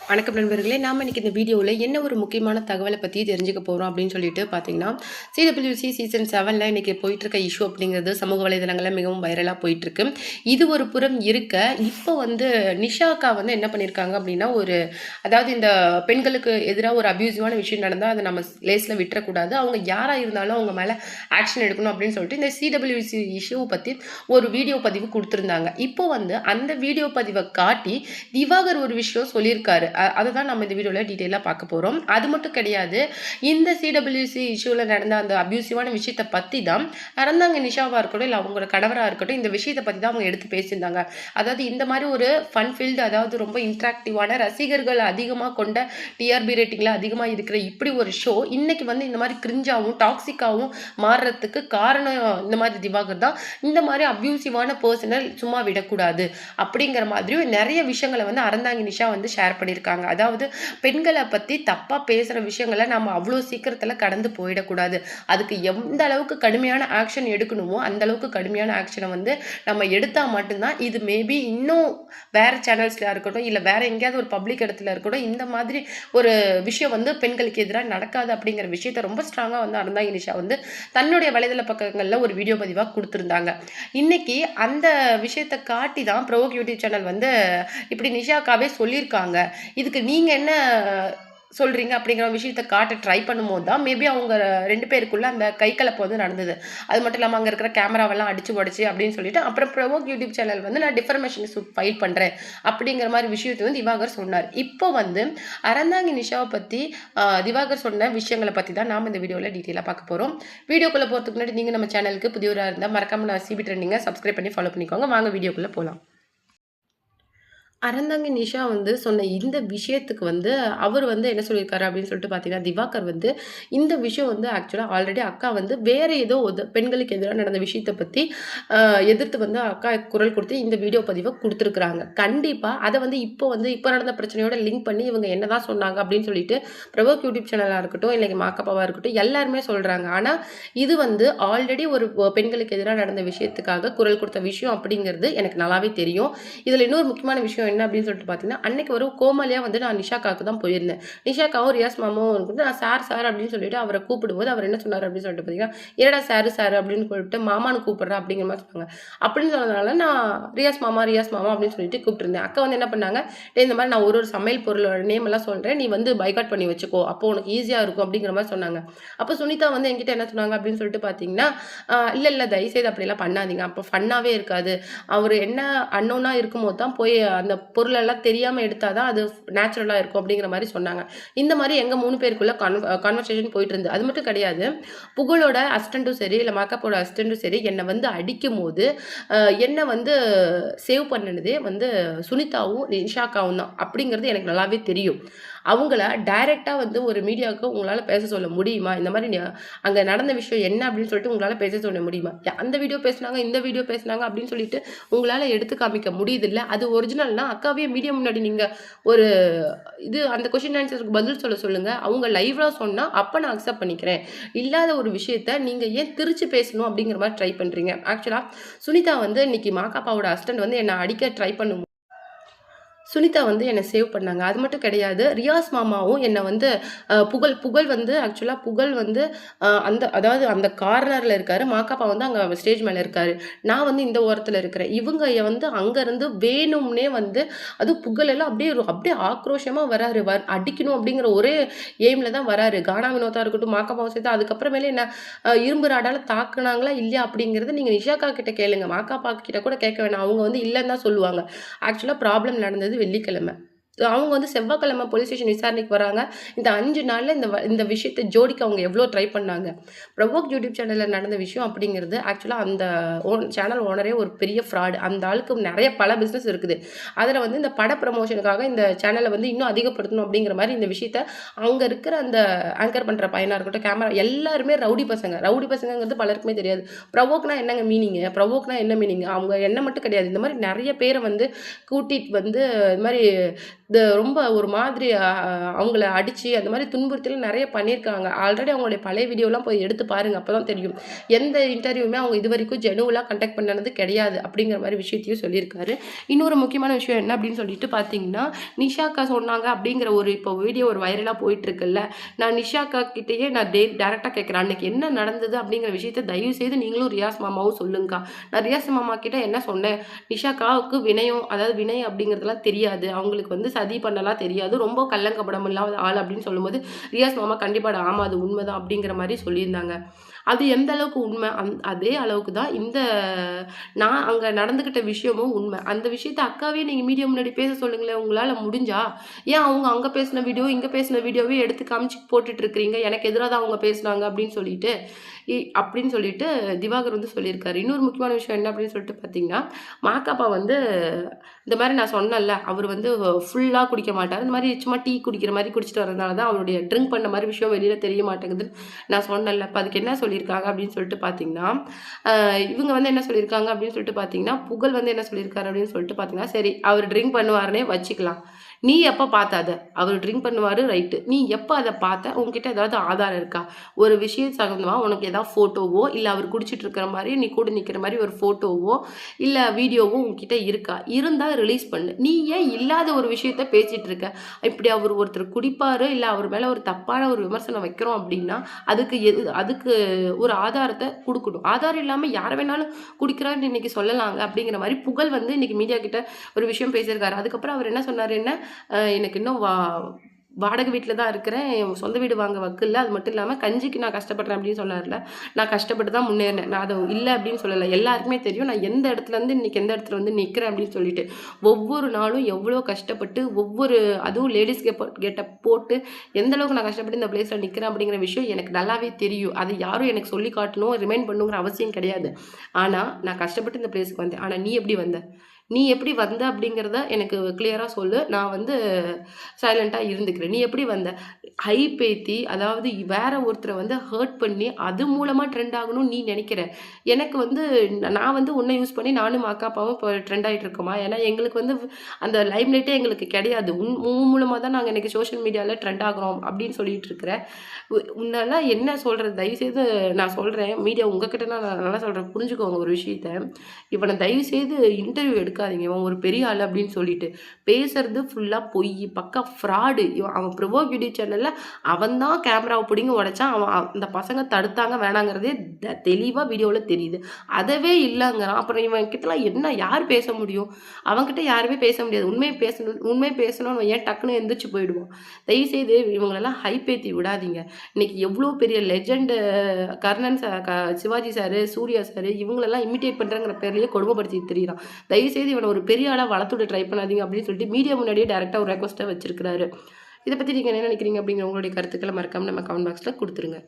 வணக்கம் நண்பர்களே, நாம் இன்னைக்கு இந்த வீடியோவில் என்ன ஒரு முக்கியமான தகவலை பற்றி தெரிஞ்சுக்க போகிறோம் அப்படின்னு சொல்லிட்டு பார்த்தீங்கன்னா, சிடபிள்யூசி சீசன் 7ல் இன்றைக்கி போயிட்டுருக்க இஷ்யூ அப்படிங்கிறது சமூக வலைதளங்களில் மிகவும் வைரலாக போயிட்டுருக்கு. இது ஒரு புறம் இருக்க, இப்போ வந்து நிஷா அக்கா வந்து என்ன பண்ணியிருக்காங்க அப்படின்னா, அதாவது இந்த பெண்களுக்கு எதிராக ஒரு அப்யூசிவான விஷயம் நடந்தால் அதை நம்ம லேஸில் விட்டுறக்கூடாது, அவங்க யாராக இருந்தாலும் அவங்க மேலே ஆக்ஷன் எடுக்கணும் அப்படின்னு சொல்லிட்டு இந்த சிடபிள்யூசி இஷ்யூவை பற்றி ஒரு வீடியோ பதிவு கொடுத்துருந்தாங்க. இப்போ வந்து அந்த வீடியோ பதிவை காட்டி திவாகர் ஒரு விஷயம் சொல்லியிருக்காரு. அதை தான் நம்ம இந்த வீடியோவில் டீட்டெயிலாக பார்க்க போகிறோம். அது மட்டும் கிடையாது, இந்த சிடபிள்யூசி இஷ்யூவில் நடந்த அந்த அப்யூசிவான விஷயத்தை பற்றி தான் அறந்தாங்க நிஷாவாக இருக்கட்டும், இல்லை அவங்களோட கணவராக இருக்கட்டும், இந்த விஷயத்தை பற்றி தான் அவங்க எடுத்து பேசியிருந்தாங்க. அதாவது இந்த மாதிரி ஒரு ஃபன் ஃபீல்டு, அதாவது ரொம்ப இன்ட்ராக்டிவான ரசிகர்கள் அதிகமாக கொண்ட டிஆர்பி ரேட்டிங்கில் அதிகமாக இருக்கிற இப்படி ஒரு ஷோ இன்னைக்கு வந்து இந்த மாதிரி கிரிஞ்சாகவும் டாக்ஸிக்காகவும் மாறுறதுக்கு காரணம் இந்த மாதிரி திவாகர் தான். இந்த மாதிரி அப்யூசிவான பர்சனல் சும்மா விடக்கூடாது அப்படிங்கிற மாதிரியும் நிறைய விஷயங்களை வந்து அறந்தாங்கி நிஷா வந்து ஷேர் பண்ணியிருக்காங்க. அதாவது பெண்களை பற்றி தப்பாக பேசுகிற விஷயங்களை நம்ம அவ்வளோ சீக்கிரத்தில் கடந்து போயிடக்கூடாது. அதுக்கு எந்த அளவுக்கு கடுமையான ஆக்ஷன் எடுக்கணுமோ அந்த அளவுக்கு கடுமையான ஆக்ஷனை வந்து நம்ம எடுத்தால் மட்டும்தான் இது மேபி இன்னும் வேறு சேனல்ஸில் இருக்கட்டும், இல்லை வேறு எங்கேயாவது ஒரு பப்ளிக் இடத்துல இருக்கட்டும், இந்த மாதிரி ஒரு விஷயம் வந்து பெண்களுக்கு எதிராக நடக்காது அப்படிங்கிற விஷயத்த ரொம்ப ஸ்ட்ராங்காக வந்து அறந்தாங்கி நிஷா வந்து தன்னுடைய வலைதள பக்கங்களில் ஒரு வீடியோ பதிவாக கொடுத்துருந்தாங்க. இன்னைக்கு அந்த விஷயத்தை காட்டி தான் ப்ரோவோக் யூடியூப் சேனல் வந்து இப்படி நிஷாக்காவே சொல்லியிருக்காங்க. இதுக்கு நீங்கள் என்ன சொல்கிறீங்க அப்படிங்கிற விஷயத்தை காட்ட ட்ரை பண்ணும்போது தான் மேபி அவங்க 2 பேருக்குள்ள அந்த கைகலப்பு வந்து நடந்தது. அது மட்டும் இல்லாமல் அங்கே இருக்கிற கேமராவெல்லாம் அடிச்சு உடச்சி அப்படின்னு சொல்லிட்டு அப்புறம் ப்ரோவோக் யூடியூப் சேனல் வந்து நான் டிஃபர்மேஷன் சூட் ஃபைல் பண்ணுறேன் அப்படிங்கிற மாதிரி விஷயத்தை வந்து திவாகர் சொன்னார். இப்போ வந்து அறந்தாங்கி நிஷாவை பற்றி திவாகர் சொன்ன விஷயங்களை பற்றி தான் நாம் இந்த வீடியோவில் டீட்டெயிலாக பார்க்க போகிறோம். வீடியோக்குள்ளே போகிறதுக்கு முன்னாடி நீங்கள் நம்ம சேனலுக்கு புதியவராக இருந்தால் மறக்காமல் நான் சிபி ட்ரெண்டிங்கை சப்ஸ்கிரைப் பண்ணி ஃபாலோ பண்ணிக்கோங்க. வாங்க வீடியோக்குள்ளே போகலாம். அறந்தாங்கி நிஷா வந்து சொன்ன இந்த விஷயத்துக்கு வந்து அவர் வந்து என்ன சொல்லியிருக்காரு அப்படின்னு சொல்லிட்டு பார்த்தீங்கன்னா, திவாகர் வந்து இந்த விஷயம் வந்து ஆக்சுவலாக ஆல்ரெடி அக்கா வந்து வேற ஏதோ பெண்களுக்கு எதிராக நடந்த விஷயத்தை பற்றி எதிர்த்து வந்து அக்கா குரல் கொடுத்து இந்த வீடியோ பதிவை கொடுத்துருக்குறாங்க. கண்டிப்பாக அதை வந்து இப்போ நடந்த பிரச்சனையோட லிங்க் பண்ணி இவங்க என்னதான் சொன்னாங்க அப்படின்னு சொல்லிட்டு ப்ரோவோக் யூடியூப் சேனலாக இருக்கட்டும், இல்லை மாக்கப்பாவாக இருக்கட்டும், எல்லாருமே சொல்கிறாங்க. ஆனால் இது வந்து ஆல்ரெடி ஒரு பெண்களுக்கு எதிராக நடந்த விஷயத்துக்காக குரல் கொடுத்த விஷயம் அப்படிங்கிறது எனக்கு நல்லாவே தெரியும். இதில் இன்னொரு முக்கியமான விஷயம் என்ன அப்படின்னு சொல்லிட்டு பார்த்தீங்கன்னா, அன்னைக்கு ஒரு கோமாளியாக வந்து நான் நிஷாக்காவுக்கு தான் போயிருந்தேன். நிஷாக்காவும் ரியாஸ் மாமாவும் வந்து நான் சார் அப்படின்னு சொல்லிட்டு அவரை கூப்பிடும்போது அவர் என்ன சொன்னார் அப்படின்னு சொல்லிட்டு பார்த்தீங்கன்னா, ஏடா சார் அப்படின்னு சொல்லிட்டு மாமான்னு கூப்பிடுறேன் அப்படிங்கிற மாதிரி சொன்னாங்க. அப்படின்னு சொன்னதுனால நான் ரியாஸ் மாமா அப்படின்னு சொல்லிட்டு கூப்பிட்டுருந்தேன். அக்கா வந்து என்ன பண்ணாங்க, இந்த மாதிரி நான் ஒரு சமையல் பொருளோட நேம் எல்லாம் சொல்கிறேன், நீ வந்து பைகாட் பண்ணி வச்சுக்கோ, அப்போ உனக்கு ஈஸியாக இருக்கும் அப்படிங்கிற மாதிரி சொன்னாங்க. அப்போ சுனிதா வந்து என்கிட்ட என்ன சொன்னாங்க அப்படின்னு சொல்லிட்டு பார்த்தீங்கன்னா, இல்லை தயவுசெய்து அப்படிலாம் பண்ணாதீங்க, அப்போ ஃபன்னாகவே இருக்காது, அவர் என்ன அன்னோனாக இருக்கும்போது தான் போய் அந்த பொருளெல்லாம் தெரியாமல் எடுத்தால் தான் அது நேச்சுரலாக இருக்கும் அப்படிங்கிற மாதிரி சொன்னாங்க. இந்த மாதிரி எங்கள் 3 பேருக்குள்ள கான்வர்சேஷன் போயிட்டு இருந்தது. அது மட்டும் கிடையாது, புகழோட அசிஸ்டண்ட்டும் சரி, இல்லை மேக்கப்போட அசிஸ்டண்ட்டும் சரி, என்னை வந்து அடிக்கும் போது என்னை வந்து சேவ் பண்ணினதே வந்து சுனிதாவும் நிஷாக்காவும் தான் அப்படிங்கிறது எனக்கு நல்லாவே தெரியும். அவங்கள டைரெக்டாக வந்து ஒரு மீடியாவுக்கு உங்களால் பேச சொல்ல முடியுமா? இந்த மாதிரி அங்கே நடந்த விஷயம் என்ன அப்படின்னு சொல்லிட்டு உங்களால் பேச சொல்ல முடியுமா? அந்த வீடியோ பேசுனாங்க, இந்த வீடியோ பேசுனாங்க அப்படின்னு சொல்லிட்டு உங்களால் எடுத்து காமிக்க முடியுதில்ல. அது ஒரிஜினல்னா அக்காவே மீடியா முன்னாடி நீங்கள் ஒரு அந்த கொஸ்டின் ஆன்சருக்கு பதில் சொல்லுங்கள். அவங்க லைவாக சொன்னால் அப்போ நான் அக்செப்ட் பண்ணிக்கிறேன். இல்லாத ஒரு விஷயத்த நீங்கள் ஏன் திரிச்சு பேசணும் அப்படிங்கிற மாதிரி ட்ரை பண்ணுறீங்க. ஆக்சுவலாக சுனிதா வந்து இன்னைக்கு மாக்காப்பாவோட அசிஸ்டன்ட் வந்து என்னை அடிக்க ட்ரை பண்ணும் சுனிதா வந்து என்னை சேவ் பண்ணாங்க. அது மட்டும் கிடையாது, ரியாஸ் மாமாவும் என்னை வந்து புகழ் வந்து ஆக்சுவலாக புகழ் வந்து அதாவது அந்த கார்னரில் இருக்காரு, மாக்காப்பா வந்து அங்கே ஸ்டேஜ் மேலே இருக்காரு, நான் வந்து இந்த ஓரத்தில் இருக்கிறேன். இவங்க வந்து அங்கேருந்து வேணும்னே வந்து அது புகழெல்லாம் அப்படியே ஆக்ரோஷமாக வராரு, அடிக்கணும் அப்படிங்கிற ஒரே எய்மில் தான் வராரு. கானா வினோதா இருக்கட்டும், மாக்காப்பாவும் சேர்த்து அதுக்கப்புறமேலே என்ன இரும்பு ராடால் தாக்குனாங்களா இல்லையா அப்படிங்கிறது நீங்கள் நிஷாக்கா கிட்ட கேளுங்க, மாக்காப்பா கிட்ட கூட கேட்க வேணாம். அவங்க வந்து இல்லைன்னு தான் சொல்லுவாங்க. ஆக்சுவலாக ப்ராப்ளம் நடந்தது வெள்ளிக்கிழமை. அவங்க வந்து செவ்வாய்க்கிழமை போலீஸ் ஸ்டேஷன் விசாரணைக்கு வராங்க. இந்த 5 நாளில் இந்த விஷயத்தை ஜோடிக்க அவங்க எவ்வளோ ட்ரை பண்ணாங்க. ப்ரோவோக் யூடியூப் சேனலில் நடந்த விஷயம் அப்படிங்கிறது ஆக்சுவலாக அந்த சேனல் ஓனரே ஒரு பெரிய ஃப்ராடு. அந்த ஆளுக்கு பல பிஸ்னஸ் இருக்குது. அதில் வந்து இந்த பட ப்ரமோஷனுக்காக இந்த சேனலை வந்து இன்னும் அதிகப்படுத்தணும் அப்படிங்கிற மாதிரி இந்த விஷயத்த அங்கே இருக்கிற அந்த ஆங்கர் பண்ணுற பையனாக இருக்கட்டும், கேமரா எல்லாருமே ரவுடி பசங்கிறது பலருக்குமே தெரியாது. ப்ரோவோக்னா என்னங்க மீனிங்கு, ப்ரோவோக்னா என்ன மீனிங், அவங்க என்ன மட்டும் கிடையாது, இந்த மாதிரி நிறைய பேரை வந்து கூட்டிகிட்டு வந்து இது மாதிரி ரொம்ப ஒரு மாதிரி அவங்கள அடிச்சு அந்த மாதிரி துன்புறுத்தலாம் நிறைய பண்ணியிருக்காங்க. ஆல்ரெடி அவங்களுடைய பழைய வீடியோலாம் போய் எடுத்து பாருங்க. அப்பதான் தெரியும். எந்த இன்டர்வியூமே அவங்க இதுவரைக்கும் ஜெனுவலா கண்டக்ட் பண்ணது கிடையாது அப்படிங்கிற மாதிரி விஷயத்தையும் சொல்லியிருக்காரு. இன்னொரு முக்கியமான விஷயம் என்ன அப்படின்னு சொல்லிட்டு பார்த்தீங்கன்னா, நிஷாக்கா சொன்னாங்க அப்படிங்கிற ஒரு இப்போ வீடியோ ஒரு வைரலா போயிட்டு இருக்குல்ல. நான் நிஷாக்கா கிட்டேயே நான் டைரக்டா கேட்குறேன். அன்னைக்கு என்ன நடந்தது அப்படிங்கிற விஷயத்த தயவு செய்து நீங்களும் ரியாஸ் மாமாவும் சொல்லுங்கக்கா. நான் ரியாஸ் மாமா கிட்ட என்ன சொன்னேன், நிஷாக்காவுக்கு வினயம் அதாவது வினய் அப்படிங்கிறதுலாம் தெரியாது. அவங்களுக்கு வந்து சதி பண்ணலாம் தெரியாது. ரொம்ப கள்ளங்கபடம் இல்லாத ஆள் அப்படின்னு சொல்லும்போது, ரியாஸ் மாமா கண்டிப்பா ஆமா அது உண்மைதான் அப்படிங்கிற மாதிரி சொல்லியிருந்தாங்க. அது எந்த அளவுக்கு உண்மை, அதே அளவுக்கு தான் நான் அங்க நடந்துக்கிட்ட விஷயமும் உண்மை. அந்த விஷயத்த அக்காவே நீங்க மீடியா முன்னாடி பேச சொல்லுங்களேன் உங்களால முடிஞ்சா. ஏன் அவங்க அங்க பேசின வீடியோ, இங்க பேசின வீடியோவே எடுத்து காமிச்சு போட்டுட்டு இருக்கிறீங்க. எனக்கு எதிரா தான் அவங்க பேசுனாங்க அப்படின்னு சொல்லிட்டு திவாகர் வந்து சொல்லியிருக்காரு. இன்னொரு முக்கியமான விஷயம் என்ன அப்படின்னு சொல்லிட்டு பார்த்தீங்கன்னா, மாக்காப்பா வந்து இந்த மாதிரி நான் சொன்னேன்ல, அவர் வந்து ஃபுல்லா குடிக்க மாட்டாரு. இந்த மாதிரி சும்மா டீ குடிக்கிற மாதிரி குடிச்சிட்டு வரதுனால தான் அவருடைய ட்ரிங்க் பண்ண மாதிரி விஷயம் வெளியில தெரிய மாட்டேங்குதுன்னு நான் சொன்னேன்ல. அப்ப அதுக்கு என்ன சொல்லியிருக்காங்க அப்படின்னு சொல்லிட்டு பார்த்தீங்கன்னா, இவங்க வந்து என்ன சொல்லியிருக்காங்க அப்படின்னு சொல்லிட்டு பார்த்தீங்கன்னா, புகழ் வந்து என்ன சொல்லியிருக்காரு அப்படின்னு சொல்லிட்டு பார்த்தீங்கன்னா, சரி அவர் ட்ரிங்க் பண்ணுவாருன்னே வச்சுக்கலாம். நீ எப்ப பார்த்த அத? அவரு ட்ரிங்க் பண்ணுவாரு ரைட்டு. நீ எப்ப அத பார்த்த? உன்கிட்ட ஏதாவது ஆதாரம் இருக்கா? ஒரு விஷயம் சம்மந்தமா உனக்கு ஏதாவது ஃபோட்டோவோ, இல்ல அவர் குடிச்சிட்டு இருக்கிற மாரி, நீ கூட நிக்கிற மாரி ஒரு ஃபோட்டோவோ, இல்ல வீடியோவோ உன்கிட்ட இருக்கா? இருந்தா ரிலீஸ் பண்ணு. நீ ஏன் இல்லாத ஒரு விஷயத்த பேசிட்டு இருக்க? இப்படி அவர் ஒருத்தர் குடிப்பாரு, இல்ல அவர் மேல ஒரு தப்பான ஒரு விமர்சனம் வைக்கிறோம் அப்படின்னா, அதுக்கு ஒரு ஆதாரத்த குடுக்கணும். ஆதாரம் இல்லாம யார வேணாலும் குடிக்கிறான்னு இன்னைக்கு சொல்லலாங்க அப்படிங்கிற மாரி புகழ் வந்து இன்னைக்கு மீடியா கிட்ட ஒரு விஷயம் பேசியிருக்காரு. அதுக்கப்புறம் அவர் என்ன சொன்னாரு என்ன, எனக்கு இன்னும் வாடகை வீட்ல தான் இருக்கிறேன். சொந்த வீடு வாங்க வக்கில்ல. அது மட்டும் இல்லாம கஞ்சிக்கு நான் கஷ்டப்படுறேன் அப்படின்னு சொன்னார்ல. நான் கஷ்டப்பட்டு தான் முன்னேறினேன். நான் அத இல்ல அப்படின்னு சொல்லல. எல்லாருக்குமே தெரியும். நான் எந்த இடத்துலருந்து இன்னைக்கு எந்த இடத்துல வந்து நிக்கிறேன் அப்படின்னு சொல்லிட்டு. ஒவ்வொரு நாளும் எவ்வளோ கஷ்டப்பட்டு அதுவும் லேடீஸ் கெட்டப் போட்டு எந்த அளவுக்கு நான் கஷ்டப்பட்டு இந்த பிளேஸ்ல நிக்கிறேன் அப்படிங்கிற விஷயம் எனக்கு நல்லாவே தெரியும். அது யாரும் எனக்கு சொல்லி காட்டணும், ரிமைண்ட் பண்ணணுங்கிற அவசியம் கிடையாது. ஆனா நான் கஷ்டப்பட்டு இந்த பிளேஸ்க்கு வந்தேன். ஆனா நீ எப்படி வந்த? நீ எப்படி வந்த அப்படிங்கிறத எனக்கு கிளியரா சொல்லு. நான் வந்து சைலண்டா இருந்துக்கிறேன். நீ எப்படி வந்த? ஹைப் ஏத்தி, அதாவது வேற ஒருத்தர வந்து ஹர்ட் பண்ணி, அது மூலமா ட்ரெண்ட் ஆகணும்னு நீ நெனைக்கிற. எனக்கு வந்து நான் வந்து உன்ன யூஸ் பண்ணி நானும் அக்கா, அப்பாவும் இப்போ ட்ரெண்ட் ஆயிட்டு இருக்கோமா? ஏன்னா எங்களுக்கு வந்து அந்த லைம் லைட்டே எங்களுக்கு கிடையாது. உன் மூலமா தான் நாங்க இன்னைக்கு சோஷியல் மீடியால ட்ரெண்ட் ஆகுறோம் அப்படின்னு சொல்லிட்டு இருக்கிற. உன்னலாம் என்ன சொல்றது? தயவுசெய்து நான் சொல்றேன். மீடியா உங்ககிட்ட நான் நல்லா சொல்றேன். புரிஞ்சுக்கோங்க ஒரு விஷயத்த. இவன தயவுசெய்து இன்டர்வியூ எடுக்காதீங்க. இவன் ஒரு பெரிய ஆளு அப்படின்னு சொல்லிட்டு. பேசுறது ஃபுல்லா பொய்யி, பக்கா ஃப்ராடு. அவன் ப்ரொவோக் யூடியூப் சேனல்ல அவன் தான் கேமராவ புடுங்கி உடைச்சான். அந்த பசங்க தடுத்தாங்க வேணாங்கிறதே தெளிவா வீடியோல தெரியுது. அதவே இல்லங்கிறான். அப்புறம் இவன் கிட்டலாம் என்ன யார் பேச முடியும்? அவன்கிட்ட யாருமே பேச முடியாது. உண்மை பேசணும்னு ஏன் டக்குன்னு எந்திரிச்சு போயிடுவான். தயவுசெய்து இவங்களெல்லாம் ஹைப் ஏத்தி விடாதீங்க. இன்னைக்கு எவ்வளோ பெரிய legend Karnan Sivaji sir, Suriya sir இவங்களெல்லாம் இமிட்டேட் பண்றேங்கிற பேர்லயே கொடுமைப்படுத்திட்டு திரியிறான். தயவுசெய்து இவன ஒரு பெரிய ஆளா வளர்த்துவிட ட்ரை பண்ணாதீங்க அப்படின்னு சொல்லிட்டு மீடியா முன்னாடியே டைரக்டா ஒரு ரெக்வெஸ்ட்டா வச்சிருக்காரு. இத பத்தி நீங்க என்ன நினைக்கிறீங்க அப்படிங்கிற உங்களுடைய கருத்துக்கள மறக்காம நம்ம கமெண்ட் பாக்ஸ்ல குடுத்துருங்க.